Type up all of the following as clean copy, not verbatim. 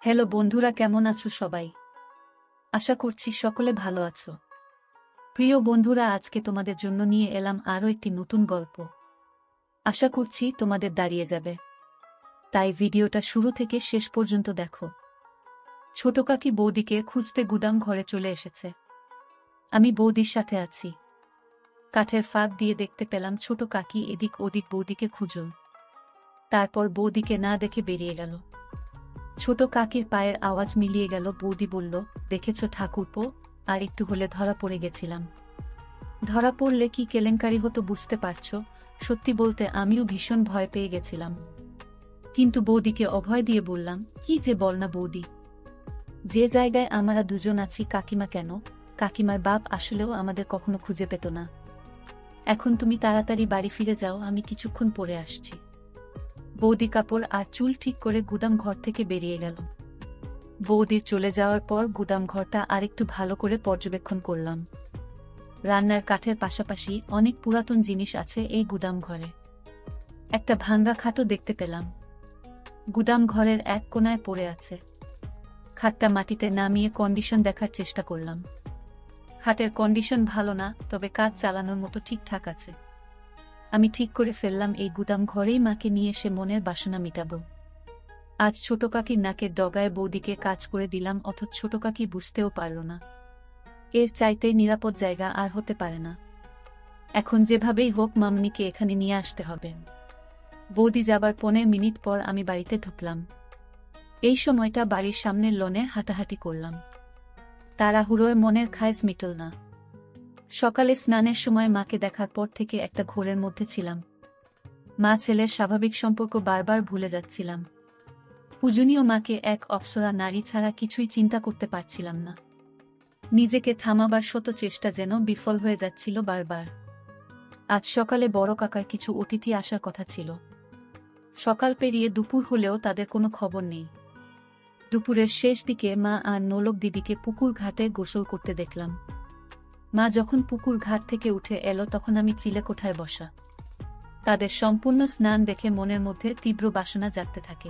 Hello বন্ধুরা, কেমন আছো সবাই? আশা করছি সকলে ভালো আছো। প্রিয় বন্ধুরা, আজকে তোমাদের জন্য নিয়ে এলাম আরও একটি নতুন গল্প। আশা করছি তোমাদের দাঁড়িয়ে যাবে, তাই ভিডিওটা শুরু থেকে শেষ পর্যন্ত দেখো। ছোট কাকি বৌদিকে খুঁজতে গুদাম ঘরে চলে এসেছে। আমি বৌদির সাথে আছি। কাঠের ফাঁক দিয়ে দেখতে পেলাম ছোট কাকি এদিক ওদিক বৌদিকে খুঁজল। তারপর বৌদিকে না দেখে বেরিয়ে গেল। ছোট কাকির পায়ের আওয়াজ মিলিয়ে গেল। বৌদি বলল, দেখেছ ঠাকুরপো, আর একটু হলে ধরা পড়ে গেছিলাম। ধরা পড়লে কি কেলেঙ্কারি হতো বুঝতে পারছো? সত্যি বলতে আমিও ভীষণ ভয় পেয়ে গেছিলাম। কিন্তু বৌদিকে অভয় দিয়ে বললাম, কি যে বল না বৌদি, যে জায়গায় আমরা দুজন আছি, কাকিমা কেন, কাকিমার বাপ আসলেও আমাদের কখনো খুঁজে পেত না। এখন তুমি তাড়াতাড়ি বাড়ি ফিরে যাও, আমি কিছুক্ষণ পরে আসছি। বৌদি কাপড় আর চুল ঠিক করে গুদাম ঘর থেকে বেরিয়ে গেল। বৌদির চলে যাওয়ার পর গুদাম ঘরটা আরেকটু ভালো করে পর্যবেক্ষণ করলাম। রান্নার কাঠের পাশাপাশি অনেক পুরাতন জিনিস আছে এই গুদাম ঘরে। একটা ভাঙ্গা খাটও দেখতে পেলাম, গুদাম ঘরের এক কোণায় পড়ে আছে। খাটটা মাটিতে নামিয়ে কন্ডিশন দেখার চেষ্টা করলাম। খাটের কন্ডিশন ভালো না, তবে কাজ চালানোর মতো ঠিকঠাক আছে। আমি ঠিক করে ফেললাম এই গুদাম ঘরেই মাকে নিয়ে এসে মনের বাসনা মিটাবো। আজ ছোট কাকির নাকের ডগায় বৌদিকে কাজ করে দিলাম, অথচ ছোট কাকি বুঝতেও পারল না। এর চাইতে নিরাপদ জায়গা আর হতে পারে না। এখন যেভাবেই হোক মামনিকে এখানে নিয়ে আসতে হবে। বৌদি যাবার 15 মিনিট পর আমি বাড়িতে ঢুকলাম। এই সময়টা বাড়ির সামনের লনে হাঁটাহাঁটি করলাম। তাড়াহুড়োয় মনের খায়েশ মিটল না। সকালে স্নানের সময় মাকে দেখার পর থেকে একটা ঘোরের মধ্যে ছিলাম। মা ছেলের স্বাভাবিক সম্পর্ক বারবার ভুলে যাচ্ছিলাম। পূজনীয় মাকে এক অপ্সরা নারী ছাড়া কিছুই চিন্তা করতে পারছিলাম না। নিজেকে থামাবার শত চেষ্টা যেন বিফল হয়ে যাচ্ছিল বারবার। আজ সকালে বড় কাকার কিছু অতিথি আসার কথা ছিল। সকাল পেরিয়ে দুপুর হলেও তাদের কোনো খবর নেই। দুপুরের শেষ দিকে মা আর নোলক দিদিকে পুকুর ঘাটে গোসল করতে দেখলাম। মা যখন পুকুর ঘাট থেকে উঠে এলো তখন আমি চিলেকোঠায় বসা। তাদের সম্পূর্ণ স্নান দেখে মনের মধ্যে তীব্র বাসনা জাগতে থাকে।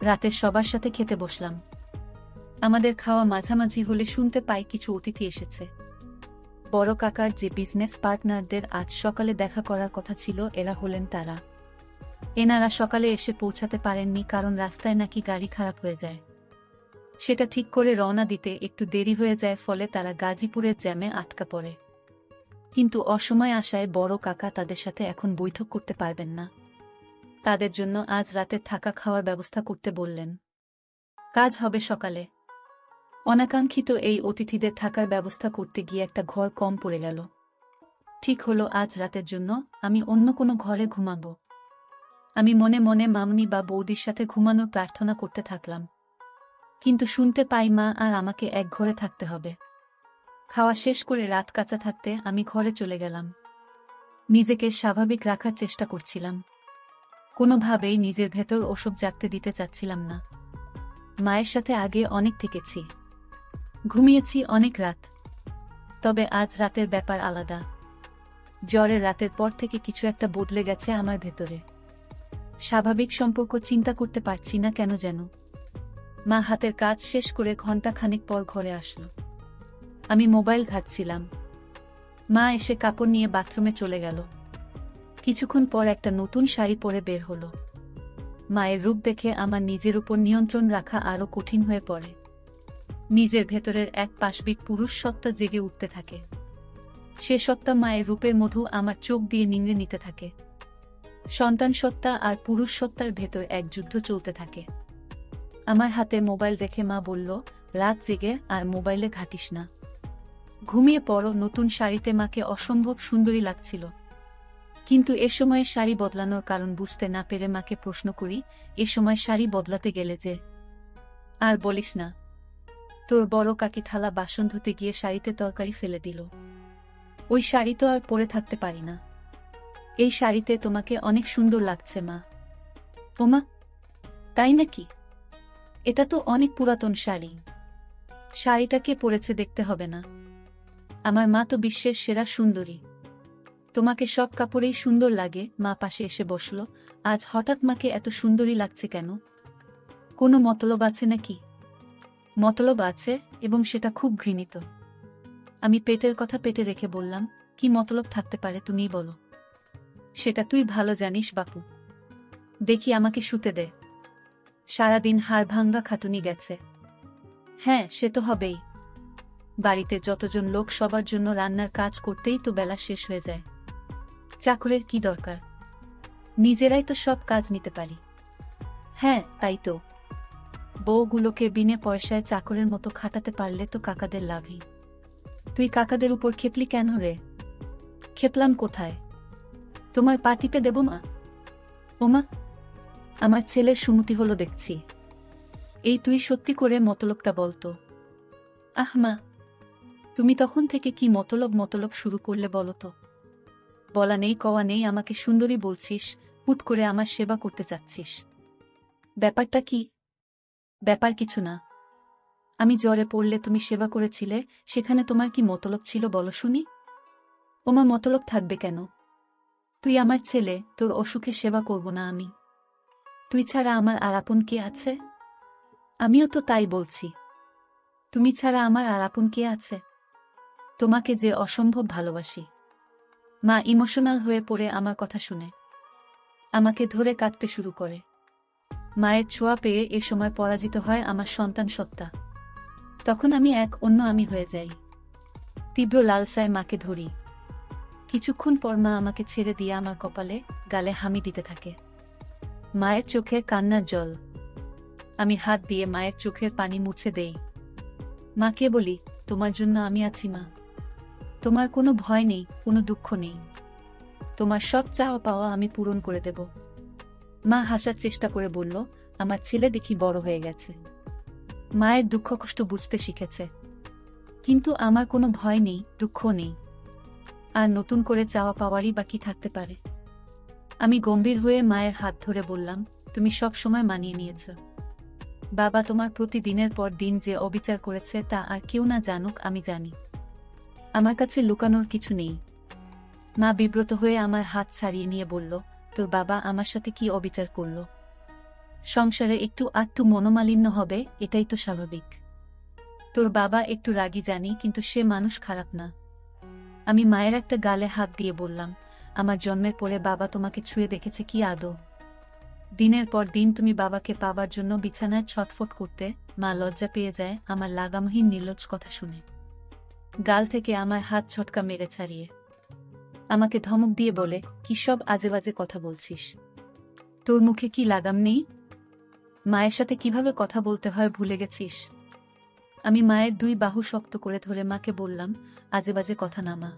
রাতে সবার সাথে খেতে বসলাম। আমাদের খাওয়া মাঝামাঝি হলে শুনতে পাই কিছু অতিথি এসেছে। বড় কাকার যে বিজনেস পার্টনারদের আজ সকালে দেখা করার কথা ছিল, এরা হলেন তারা। এনারা সকালে এসে পৌঁছাতে পারেননি কারণ রাস্তায় নাকি গাড়ি খারাপ হয়ে যায়। সেটা ঠিক করে রওনা দিতে একটু দেরি হয়ে যায়, ফলে তারা গাজীপুরের জ্যামে আটকা পড়ে। কিন্তু অসময়ে আসায় বড় কাকা তাদের সাথে এখন বৈঠক করতে পারবেন না। তাদের জন্য আজ রাতে থাকা খাওয়ার ব্যবস্থা করতে বললেন। কাজ হবে সকালে। অনাকাঙ্ক্ষিত এই অতিথিদের থাকার ব্যবস্থা করতে গিয়ে একটা ঘর কম পড়ে গেল। ঠিক হলো আজ রাতের জন্য আমি অন্য কোনো ঘরে ঘুমাবো। আমি মনে মনে মামনি বা বৌদির সাথে ঘুমানোর প্রার্থনা করতে থাকলাম। কিন্তু শুনতে পাই মা আর আমাকে এক ঘরে থাকতে হবে। খাওয়া শেষ করে রাত কাঁচা থাকতে আমি ঘরে চলে গেলাম। নিজেকে স্বাভাবিক রাখার চেষ্টা করছিলাম। কোনোভাবেই নিজের ভেতর ওসব জাগতে দিতে চাচ্ছিলাম না। মায়ের সাথে আগে অনেক থেকেছি, ঘুমিয়েছি অনেক রাত, তবে আজ রাতের ব্যাপার আলাদা। জ্বরের রাতের পর থেকে কিছু একটা বদলে গেছে আমার ভেতরে। স্বাভাবিক সম্পর্ক চিন্তা করতে পারছি না কেন যেন। মা হাতের কাজ শেষ করে ঘন্টা খানেক পর ঘরে আসলো। আমি মোবাইল ঘাঁটছিলাম। মা এসে কাপড় নিয়ে বাথরুমে চলে গেল। কিছুক্ষণ পর একটা নতুন শাড়ি পরে বের হলো। মায়ের রূপ দেখে আমার নিজের উপর নিয়ন্ত্রণ রাখা আরো কঠিন হয়ে পড়ে। নিজের ভেতরের এক পাশবিক পুরুষ সত্তা জেগে উঠতে থাকে। সে সত্তা মায়ের রূপের মধু আমার চোখ দিয়ে নিংড়ে নিতে থাকে। সন্তান সত্তা আর পুরুষ সত্তার ভেতর এক যুদ্ধ চলতে থাকে। আমার হাতে মোবাইল দেখে মা বলল, রাত জেগে আর মোবাইলে ঘাঁটিস না, ঘুমিয়ে পড়ো। নতুন শাড়িতে মাকে অসম্ভব সুন্দরী লাগছিল। কিন্তু এ সময়ে শাড়ি বদলানোর কারণ বুঝতে না পেরে মাকে প্রশ্ন করি, এ সময় শাড়ি বদলাতে গেলে যে? আর বলিস না, তোর বড় কাকি থালা বাসন ধুতে গিয়ে শাড়িতে তরকারি ফেলে দিল। ওই শাড়ি তো আর পরে থাকতে পারি না। এই শাড়িতে তোমাকে অনেক সুন্দর লাগছে মা। ওমা, তাই নাকি? এটা তো অনেক পুরাতন শাড়ি। শাড়িটা কে পরেছে দেখতে হবে না? আমার মা তো বিশ্বের সেরা সুন্দরী। তোমাকে সব কাপড়েই সুন্দর লাগে। মা পাশে এসে বসল। আজ হঠাৎ মাকে এত সুন্দরী লাগছে কেন? কোনো মতলব আছে নাকি? মতলব আছে, এবং সেটা খুব ঘৃণিত। আমি পেটের কথা পেটে রেখে বললাম, কি মতলব থাকতে পারে তুমিই বলো। সেটা তুই ভালো জানিস বাপু। দেখি আমাকে শুতে দে। সারাদিন হাড়ভাঙ্গা খাটুনি গেছে। হ্যাঁ, সে তো হবেই। বাড়িতে যতজন লোক সবার জন্য রান্নার কাজ করতেই তো বেলা শেষ হয়ে যায়। চাকরের কি দরকার? নিজেরাই তো সব কাজ নিতে পারি। হ্যাঁ, তাই তো। বউগুলোকে বিনে পয়সায় চাকরের মতো খাটাতে পারলে তো কাকাদের লাভই। তুই কাকাদের উপর খেপলি কেন রে? খেপলাম কোথায়? তোমার পা টিপে দেব মা? ওমা, আমার ছেলের সুমতি হলো দেখছি। এই তুই সত্যি করে মতলবটা বলতো। আহ মা, তুমি তখন থেকে কি মতলব মতলব শুরু করলে বলো তো? বলা নেই কওয়া নেই আমাকে সুন্দরী বলছিস, হুট করে আমার সেবা করতে চাচ্ছিস। ব্যাপারটা কি? ব্যাপার কিছু না। আমি জ্বরে পড়লে তুমি সেবা করেছিলে, সেখানে তোমার কি মতলব ছিল বলো শুনি? ওমা, মতলব থাকবে কেন? তুই আমার ছেলে, তোর অসুখে সেবা করব না আমি? তুই ছাড়া আমার আর আপন কে আছে? আমিও তো তাই বলছি। তুমি ছাড়া আমার আর আপন কে আছে? তোমাকে যে অসম্ভব ভালোবাসি। মা ইমোশনাল হয়ে পড়ে আমার কথা শুনে আমাকে ধরে কাঁদতে শুরু করে। মায়ের ছোঁয়া পেয়ে এ সময় পরাজিত হয় আমার সন্তান সত্তা। তখন আমি এক অন্য আমি হয়ে যাই। তীব্র লালসায় মাকে ধরি। কিছুক্ষণ পর মা আমাকে ছেড়ে দিয়ে আমার কপালে, গালে হামি দিতে থাকে। মায়ের চোখে কান্নার জল। আমি হাত দিয়ে মায়ের চোখের পানি মুছে দেই। মাকে বলি, তোমার জন্য আমি আছি মা। তোমার কোনো ভয় নেই, কোনো দুঃখ নেই। তোমার সব চাওয়া পাওয়া আমি পূরণ করে দেব। মা হাসার চেষ্টা করে বলল, আমার ছেলে দেখি বড় হয়ে গেছে। মায়ের দুঃখ কষ্ট বুঝতে শিখেছে। কিন্তু আমার কোনো ভয় নেই, দুঃখ নেই। আর নতুন করে চাওয়া পাওয়ারই বা কি থাকতে পারে? আমি গম্ভীর হয়ে মায়ের হাত ধরে বললাম, তুমি সব সময় মানিয়ে নিয়েছ। বাবা তোমার প্রতি দিনের পর দিন যে অবিচার করেছে তা আর কেউ না জানুক, আমি জানি। আমার কাছে লুকানোর কিছু নেই। মা বিব্রত হয়ে আমার হাত ছাড়িয়ে নিয়ে বলল, তোর বাবা আমার সাথে কি অবিচার করল? সংসারে একটু আধটু মনোমালিন্য হবে, এটাই তো স্বাভাবিক। তোর বাবা একটু রাগী জানি, কিন্তু সে মানুষ খারাপ না। আমি মায়ের একটা গালে হাত দিয়ে বললাম, আমার জন্মের পরে বাবা তোমাকে ছুঁয়ে দেখেছে কি আদৌ? দিনের পর দিন তুমি বাবাকে পাবার জন্য বিছানায় ছটফট করতে, মা লজ্জা পেয়ে যায় আমার লাগামহীন নির্লজ্জ কথা শুনে। গাল থেকে আমার হাত ছটকা মেরে ছাড়িয়ে আমাকে ধমক দিয়ে বলে, কি সব আজেবাজে কথা বলছিস? তোর মুখে কি লাগাম নেই? মায়ের সাথে কিভাবে কথা বলতে হয় ভুলে গেছিস? আমি মায়ের দুই বাহু শক্ত করে ধরে মাকে বললাম, আজেবাজে কথা না মা।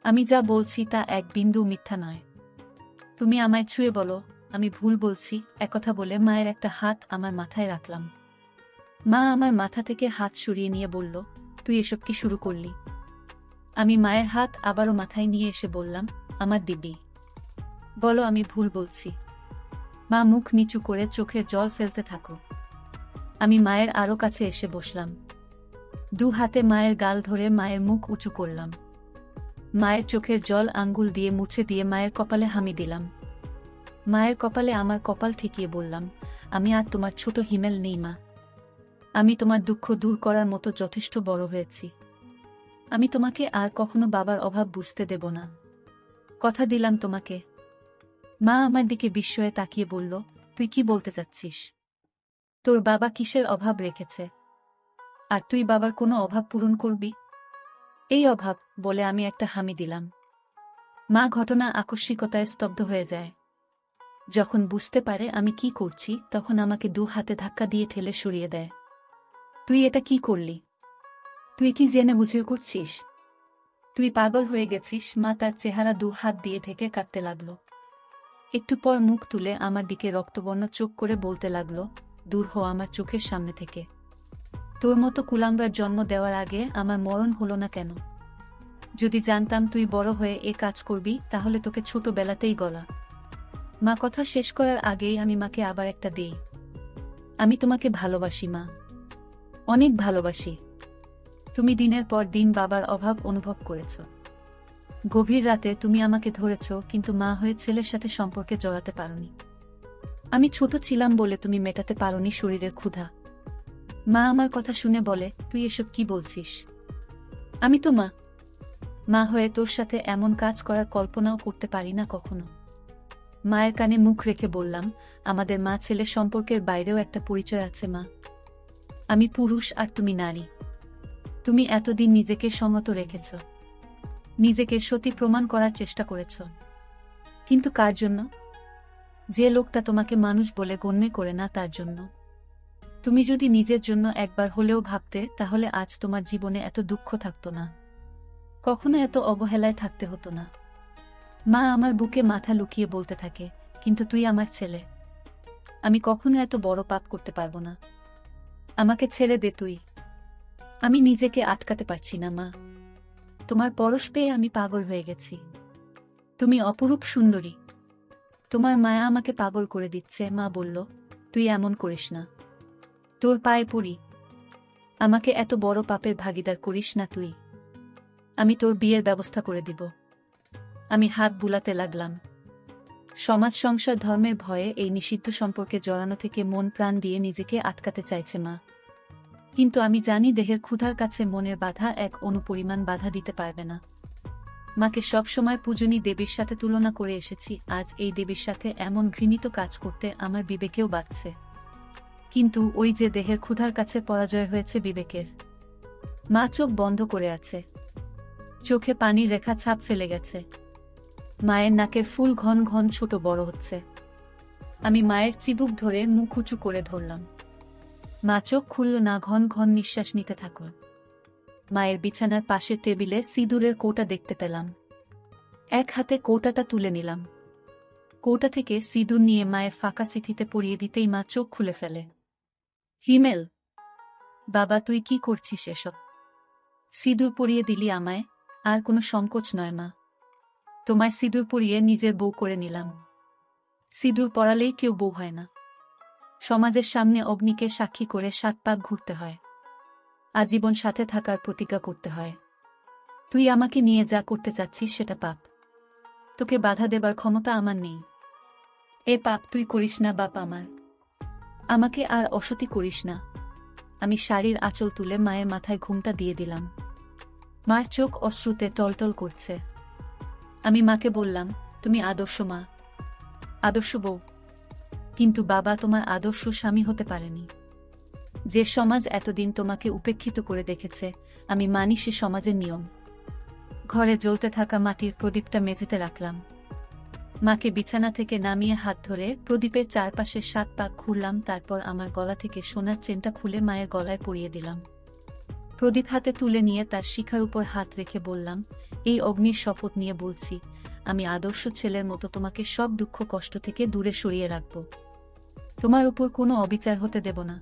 আমি যা বলছি তা এক বিন্দু মিথ্যা নয়। তুমি আমায় ছুঁয়ে বলো আমি ভুল বলছি। একথা বলে মায়ের একটা হাত আমার মাথায় রাখলাম। মা আমার মাথা থেকে হাত সরিয়ে নিয়ে বলল, তুই এসব কি শুরু করলি? আমি মায়ের হাত আবারও মাথায় নিয়ে এসে বললাম, আমার দিব্যি বলো আমি ভুল বলছি। মা মুখ নিচু করে চোখের জল ফেলতে থাকো। আমি মায়ের আরো কাছে এসে বসলাম। দু হাতে মায়ের গাল ধরে মায়ের মুখ উঁচু করলাম। মায়ের চোখের জল আঙ্গুল দিয়ে মুছে দিয়ে মায়ের কপালে হামি দিলাম। মায়ের কপালে আমার কপাল ঠেকিয়ে বললাম, আমি আর তোমার ছোট হিমেল নেই মা। আমি তোমার দুঃখ দূর করার মতো যথেষ্ট বড় হয়েছি। আমি তোমাকে আর কখনো বাবার অভাব বুঝতে দেব না। কথা দিলাম তোমাকে। মা আমার দিকে বিস্ময়ে তাকিয়ে বলল, তুই কি বলতে চাচ্ছিস? তোর বাবা কিসের অভাব রেখেছে? আর তুই বাবার কোনো অভাব পূরণ করবি? এই অভাব, বলে আমি একটা হামি দিলাম। মা ঘটনা আকস্মিকতায় স্তব্ধ হয়ে যায়। যখন বুঝতে পারে আমি কি করছি, তখন আমাকে দু হাতে ধাক্কা দিয়ে ঠেলে সরিয়ে দেয়। তুই এটা কি করলি? তুই কি জেনে বুঝে করছিস? তুই পাগল হয়ে গেছিস। মা তার চেহারা দু হাত দিয়ে ঢেকে কাঁদতে লাগলো। একটু পর মুখ তুলে আমার দিকে রক্তবর্ণ চোখ করে বলতে লাগলো, দূর হো আমার চোখের সামনে থেকে। তোর মতো কুলাঙ্গার জন্ম দেওয়ার আগে আমার মরণ হলো না কেন? যদি জানতাম তুই বড় হয়ে এ কাজ করবি, তাহলে তোকে ছোটবেলাতেই গলা। মা কথা শেষ করার আগেই আমি মাকে আবার একটা দেই। আমি তোমাকে ভালোবাসি মা, অনেক ভালোবাসি। তুমি দিনের পর দিন বাবার অভাব অনুভব করেছ। গভীর রাতে তুমি আমাকে ধরেছ, কিন্তু মা হয়ে ছেলের সাথে সম্পর্কে জড়াতে পারোনি। আমি ছোট ছিলাম বলে তুমি মেটাতে পারোনি শরীরের ক্ষুধা। মা আমার কথা শুনে বলে, তুই এসব কি বলছিস? আমি তো মা। মা হয়ে তোর সাথে এমন কাজ করার কল্পনাও করতে পারি না কখনো। মায়ের কানে মুখ রেখে বললাম, আমাদের মা ছেলে সম্পর্কের বাইরেও একটা পরিচয় আছে মা। আমি পুরুষ আর তুমি নারী। তুমি এতদিন নিজেকে সমত রেখেছ, নিজেকে সতী প্রমাণ করার চেষ্টা করেছ, কিন্তু কার জন্য? যে লোকটা তোমাকে মানুষ বলে গণ্য করে না তার জন্য। তুমি যদি নিজের জন্য একবার হলেও ভাবতে, তাহলে আজ তোমার জীবনে এত দুঃখ থাকতো না, কখনো এত অবহেলায় থাকতে হতো না। মা আমার বুকে মাথা লুকিয়ে বলতে থাকে, কিন্তু তুই আমার ছেলে, আমি কখনো এত বড় পাপ করতে পারবো না। আমাকে ছেড়ে দে তুই। আমি নিজেকে আটকাতে পারছি না মা। তোমার পরশ পেয়ে আমি পাগল হয়ে গেছি। তুমি অপরূপ সুন্দরী। তোমার মায়া আমাকে পাগল করে দিচ্ছে। মা বলল, তুই এমন করিস না, তোর পায়ে পড়ি। আমাকে এত বড় পাপের ভাগিদার করিস না তুই। আমি তোর বিয়ের ব্যবস্থা করে দিব। আমি হাত বুলাতে লাগলাম। সমাজ সংসার ধর্মের ভয়ে এই নিষিদ্ধ সম্পর্কে জড়ানো থেকে মন প্রাণ দিয়ে নিজেকে আটকাতে চাইছে মা। কিন্তু আমি জানি দেহের ক্ষুধার কাছে মনের বাধা এক অনুপরিমাণ বাধা দিতে পারবে না। মাকে সবসময় পূজনী দেবীর সাথে তুলনা করে এসেছি, আজ এই দেবীর সাথে এমন ঘৃণিত কাজ করতে আমার বিবেকেও বাধছে। কিন্তু ওই যে দেহের ক্ষুধার কাছে পরাজয় হয়েছে বিবেকের। মা চোখ বন্ধ করে আছে, চোখে পানির রেখা ছাপ ফেলে গেছে। মায়ের নাকের ফুল ঘন ঘন ছোট বড় হচ্ছে। আমি মায়ের চিবুক ধরে মুখ উঁচু করে ধরলাম। মা চোখ খুলল না, ঘন ঘন নিঃশ্বাস নিতে থাকল। মায়ের বিছানার পাশের টেবিলে সিঁদুরের কৌটা দেখতে পেলাম। এক হাতে কৌটাটা তুলে নিলাম। কৌটা থেকে সিঁদুর নিয়ে মায়ের ফাঁকা সিথিতে পরিয়ে দিতেই মা চোখ খুলে ফেলে। হিমেল, বাবা তুই কি করছিস এসব? সিঁদুর পরিয়ে দিলি আমায়, আর কোনো সংকোচ নয় মা। তোমায় সিঁদুর পরিয়ে নিজের বউ করে নিলাম। সিঁদুর পরালেই কেউ বউ হয় না। সমাজের সামনে অগ্নিকে সাক্ষী করে ৭ পাক ঘুরতে হয়, আজীবন সাথে থাকার প্রতিজ্ঞা করতে হয়। তুই আমাকে নিয়ে যা করতে চাচ্ছিস সেটা পাপ। তোকে বাধা দেবার ক্ষমতা আমার নেই। এ পাপ তুই করিস না বাপ আমার। আমাকে আর অসতী করিস না। আমি শাড়ির আঁচল তুলে মায়ের মাথায় ঘুমটা দিয়ে দিলাম। মার চোখ অশ্রুতে টলটল করছে। আমি মাকে বললাম, তুমি আদর্শ মা, আদর্শ বউ। কিন্তু বাবা তোমার আদর্শ স্বামী হতে পারেনি। যে সমাজ এতদিন তোমাকে উপেক্ষিত করে দেখেছে, আমি মানি সে সমাজের নিয়ম। ঘরে জ্বলতে থাকা মাটির প্রদীপটা মেঝেতে রাখলাম। মাকে বিছানা থেকে নামিয়ে হাত ধরে প্রদীপের চারপাশে ৭ পাক ঘুরলাম। তারপর আমার গলা থেকে সোনার চেনটা খুলে মায়ের গলায় পরিয়ে দিলাম। প্রদীপ হাতে তুলে নিয়ে তার শিখার উপর হাত রেখে বললাম, এই অগ্নির শপথ নিয়ে বলছি, আমি আদর্শ ছেলের মতো তোমাকে সব দুঃখ কষ্ট থেকে দূরে সরিয়ে রাখব। তোমার উপর কোনো অবিচার হতে দেব না।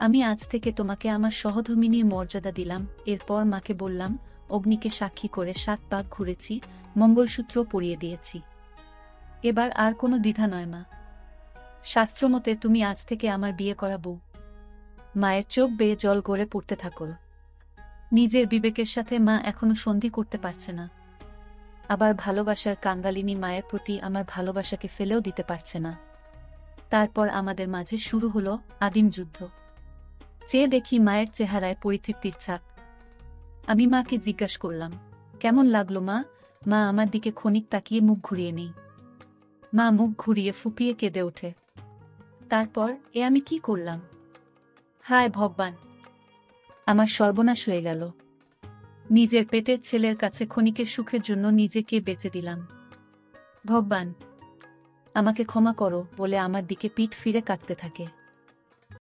আমি আজ থেকে তোমাকে আমার সহধর্মিনীর মর্যাদা দিলাম। এরপর মাকে বললাম, অগ্নিকে সাক্ষী করে ৭ পাক ঘুরেছি, মঙ্গলসূত্র পরিয়ে দিয়েছি। এবার আর কোনো দ্বিধা নয় মা। শাস্ত্রমতে তুমি আজ থেকে আমার বিয়ে করা বউ। মায়ের চোখ বেয়ে জল গড়ে পড়তে থাকল। নিজের বিবেকের সাথে মা এখনো সন্ধি করতে পারছে না। আবার ভালোবাসার কাঙ্গালিনী মায়ের প্রতি আমার ভালোবাসাকে ফেলেও দিতে পারছে না। তারপর আমাদের মাঝে শুরু হলো আদিম যুদ্ধ। চেয়ে দেখি মায়ের চেহারায় পরিতৃপ্তির ছাপ। আমি মাকে জিজ্ঞাসা করলাম, কেমন লাগলো মা? মা আমার দিকে ক্ষণিক তাকিয়ে মুখ ঘুরিয়ে নেই। মা মুখ ঘুরিয়ে ফুপিয়ে কেঁদে ওঠে। তারপর এ আমি কি করলাম? হায় ভগবান, আমার সর্বনাশ হয়ে গেল। নিজের পেটের ছেলের কাছে ক্ষণিকের সুখের জন্য নিজেকে বেচে দিলাম। ভগবান, আমাকে ক্ষমা করো বলে আমার দিকে পিঠ ফিরে কাঁদতে থাকে।